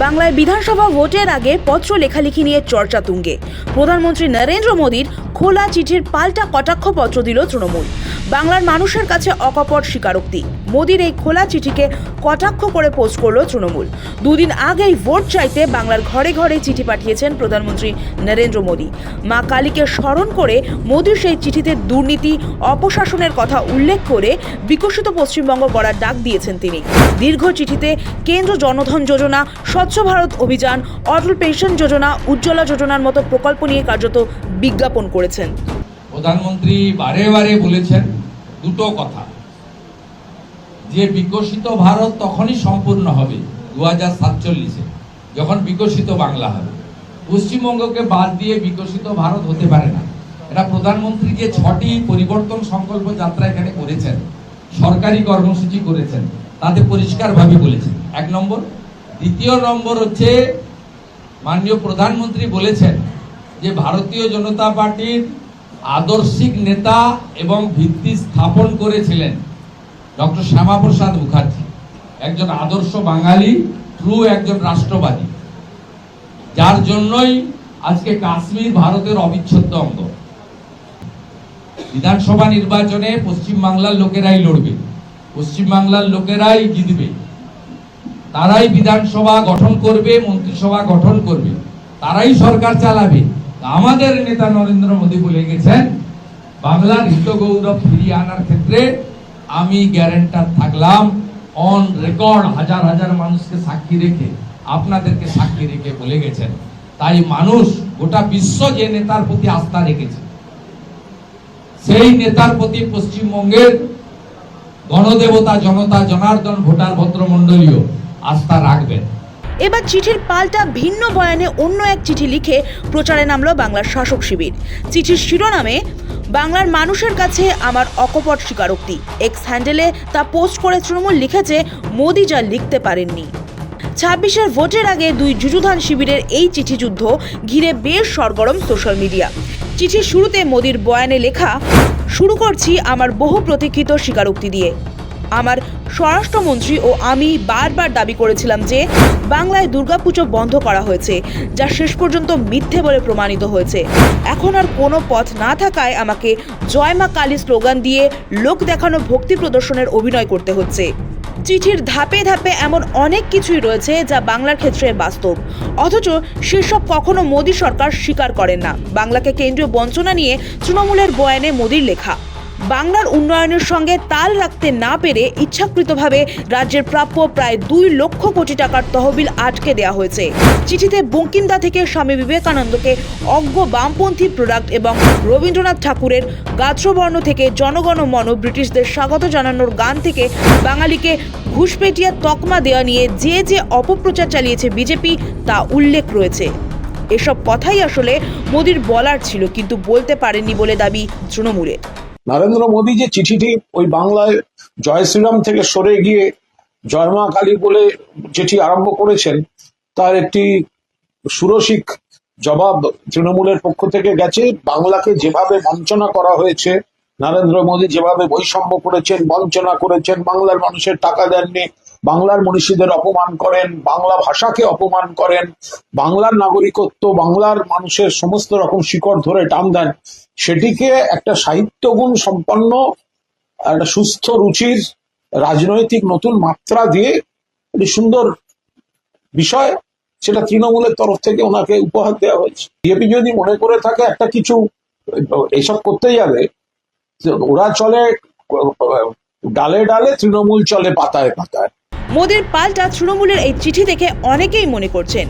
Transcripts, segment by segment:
বাংলায় বিধানসভা ভোটের আগে পত্র লেখালেখি নিয়ে চর্চা তুঙ্গে। প্রধানমন্ত্রী নরেন্দ্র মোদীর খোলা চিঠির পাল্টা কটাক্ষ পত্র দিল তৃণমূল। বাংলার মানুষের কাছে অকপট স্বীকারোক্তি। মোদীর এই খোলা চিঠিকে কটাক্ষ করে পোস্ট করল তৃণমূল। দুদিন আগেই ভোট চাইতে বাংলার ঘরে ঘরে চিঠি পাঠিয়েছেন প্রধানমন্ত্রী নরেন্দ্র মোদী। মা কালীকে স্মরণ করে মোদীর সেই চিঠিতে দুর্নীতি, অপশাসনের কথা উল্লেখ করে বিকশিত পশ্চিমবঙ্গ গড়ার ডাক দিয়েছেন তিনি। দীর্ঘ চিঠিতে কেন্দ্র জনধন যোজনা, স্বচ্ছ ভারত অভিযান, অটল পেনশন যোজনা, উজ্জ্বলা যোজনার মতো প্রকল্প নিয়ে কার্যত বিজ্ঞাপন করেছেন। প্রধানমন্ত্রী বারে বারে বলেছেন দুটো কথা, যে বিকশিত ভারত তখনই সম্পূর্ণ হবে 2047-এ, যখন বিকশিত বাংলা হবে। পশ্চিমবঙ্গকে বাদ দিয়ে বিকশিত ভারত হতে পারে না। এটা প্রধানমন্ত্রী যে 6টি পরিবর্তন সংকল্প যাত্রা এখানে করেছেন, সরকারি কর্মসূচি করেছেন, তাতে পরিষ্কারভাবে বলেছেন। 1 নম্বর। দ্বিতীয় নম্বর হচ্ছে, মাননীয় প্রধানমন্ত্রী বলেছেন যে ভারতীয় জনতা পার্টির আদর্শিক নেতা এবং ভিত্তি স্থাপন করেছিলেন ডক্টর শ্যামাপ্রসাদ মুখার্জি, একজন আদর্শ বাঙালি, ট্রু একজন রাষ্ট্রবাদী, যার জন্যই আজকে কাশ্মীর ভারতের অবিচ্ছেদ্য অঙ্গ। বিধানসভা নির্বাচনে পশ্চিমবাংলার লোকেরাই লড়বে, পশ্চিমবাংলার লোকেরাই জিতবে, তারাই বিধানসভা গঠন করবে, মন্ত্রিসভা গঠন করবে, তারাই সরকার চালাবে। আমাদের নেতা নরেন্দ্র মোদী বলে গেছেন, বাংলার হিত গৌরব ফিরিয়ে আনার ক্ষেত্রে আমি গ্যারান্টার থাকলাম। অন রেকর্ড হাজার হাজার মানুষকে সাক্ষী রেখে, আপনাদেরকে সাক্ষী রেখে বলে গেছেন। তাই মানুষ, গোটা বিশ্ব যে নেতার প্রতি আস্থা রেখেছে, সেই নেতার প্রতি পশ্চিমবঙ্গের গণদেবতা, জনতা, জনার্দন, ভোটার ভদ্রমণ্ডলীয় আস্থা রাখবেন। এবার চিঠির পাল্টা ভিন্ন বয়ানে অন্য এক চিঠি লিখে প্রচারে নামলো বাংলার শাসক শিবির। চিঠির শিরোনামে বাংলার মানুষের কাছে আমার অকপট স্বীকারোক্তি। এক্স হ্যান্ডেলে তা পোস্ট করে তৃণমূল লিখেছে, মোদী যা লিখতে পারেননি। 26-এর ভোটের আগে দুই যুযুধান শিবিরের এই চিঠি যুদ্ধ ঘিরে বেশ সরগরম সোশ্যাল মিডিয়া। চিঠির শুরুতে মোদীর বয়ানে লেখা, শুরু করছি আমার বহু প্রতীক্ষিত স্বীকারোক্তি দিয়ে। আমার স্বরাষ্ট্রমন্ত্রী ও আমি বারবার দাবি করেছিলাম যে বাংলায় দুর্গাপুজো বন্ধ করা হয়েছে, যা শেষ পর্যন্ত মিথ্যে বলে প্রমাণিত হয়েছে। এখন আর কোনো পথ না থাকায় আমাকে জয় মা কালী স্লোগান দিয়ে লোক দেখানো ভক্তি প্রদর্শনের অভিনয় করতে হচ্ছে। চিঠির ধাপে ধাপে এমন অনেক কিছুই রয়েছে যা বাংলার ক্ষেত্রে বাস্তব, অথচ সেসব কখনো মোদী সরকার স্বীকার করেন না। বাংলাকে কেন্দ্রীয় বঞ্চনা নিয়ে তৃণমূলের বয়ানে মোদীর লেখা, বাংলার উন্নয়নের সঙ্গে তাল রাখতে না পেরে ইচ্ছাকৃতভাবে রাজ্যের প্রাপ্য প্রায় 2 লক্ষ কোটি টাকার তহবিল আটকে দেওয়া হয়েছে। চিঠিতে বঙ্কিমদা থেকে স্বামী বিবেকানন্দকে অজ্ঞ বামপন্থী প্রোডাক্ট এবং রবীন্দ্রনাথ ঠাকুরের গাত্রবর্ণ থেকে জনগণ মন, ব্রিটিশদের স্বাগত জানানোর গান থেকে বাঙালিকে ঘুষপেটিয়া তকমা দেওয়া নিয়ে যে যে অপপ্রচার চালিয়েছে বিজেপি, তা উল্লেখ রয়েছে। এসব কথাই আসলে মোদীর বলার ছিল, কিন্তু বলতে পারেননি বলে দাবি তৃণমূলের। নরেন্দ্র মোদী যে চিঠিটি ওই বাংলায় জয় শ্রীরাম থেকে সরে গিয়ে জয় মা কালী বলে চিঠি আরম্ভ করেছেন, তার একটি সুরসিক জবাব তৃণমূলের পক্ষ থেকে গেছে। বাংলাকে যেভাবে বঞ্চনা করা হয়েছে, নরেন্দ্র মোদী যেভাবে বৈষম্য করেছেন, বঞ্চনা করেছেন, বাংলার মানুষের টাকা দেননি, বাংলার মনীষীদের অপমান করেন, বাংলা ভাষাকে অপমান করেন, বাংলার নাগরিকত্ব, বাংলার মানুষের সমস্ত রকম শিকড় ধরে টান দেন, সেটিকে একটা সাহিত্যগুণ সম্পন্ন, একটা সুস্থ রুচির রাজনৈতিক নতুন মাত্রা দিয়ে একটি সুন্দর বিষয়, সেটা তৃণমূলের তরফ থেকে ওনাকে উপহার দেওয়া হয়েছে। বিজেপি যদি মনে করে থাকে একটা কিছু এইসব করতে যাবে, ওরা চলে ডালে ডালে, তৃণমূল চলে পাতায় পাতায়। মোদীর পাল্টা তৃণমূলের এই চিঠি দেখে অনেকেই মনে করছেন,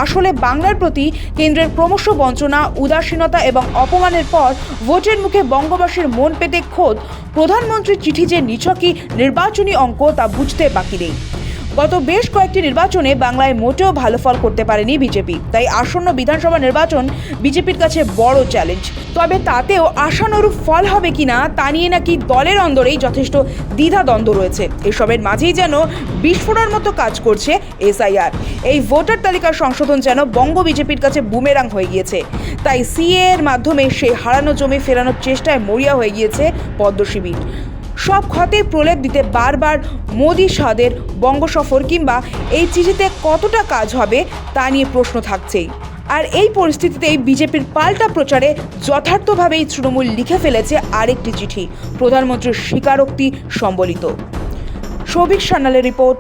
আসলে বাংলার প্রতি কেন্দ্রের ক্রমশ বঞ্চনা, উদাসীনতা এবং অপমানের পর ভোটের মুখে বঙ্গবাসীর মন পেতে খোদ প্রধানমন্ত্রীর চিঠি যে নিছকই নির্বাচনী অঙ্ক, তা বুঝতে বাকি নেই। গত বেশ কয়েকটি নির্বাচনে বাংলায় মোটেও ভালো ফল করতে পারেনি বিজেপি, তাই আসন্ন বিধানসভা নির্বাচন বিজেপির কাছে বড় চ্যালেঞ্জ। তবে তাতেও আশানুরূপ ফল হবে কিনা তা নিয়ে নাকি দলের অন্দরেই যথেষ্ট দ্বিধাদ্বন্দ্ব রয়েছে। এসবের মাঝেই যেন বিস্ফোরণের মতো কাজ করছে এসআইআর। এই ভোটার তালিকার সংশোধন যেন বঙ্গ বিজেপির কাছে বুমেরাং হয়ে গিয়েছে। তাই সিএ এর মাধ্যমে সেই হারানো জমি ফেরানোর চেষ্টায় মরিয়া হয়ে গিয়েছে পদ্ম শিবির। সব ক্ষতে প্রলেপ দিতে বারবার মোদি সাদের বঙ্গ সফর কিংবা এই চিঠিতে কতটা কাজ হবে তা নিয়ে প্রশ্ন থাকছেই। আর এই পরিস্থিতিতেই বিজেপির পাল্টা প্রচারে যথার্থভাবেই তৃণমূল লিখে ফেলেছে আরেকটি চিঠি, প্রধানমন্ত্রীর স্বীকারোক্তি সম্বলিত। সৌভিক সান্যালের রিপোর্ট।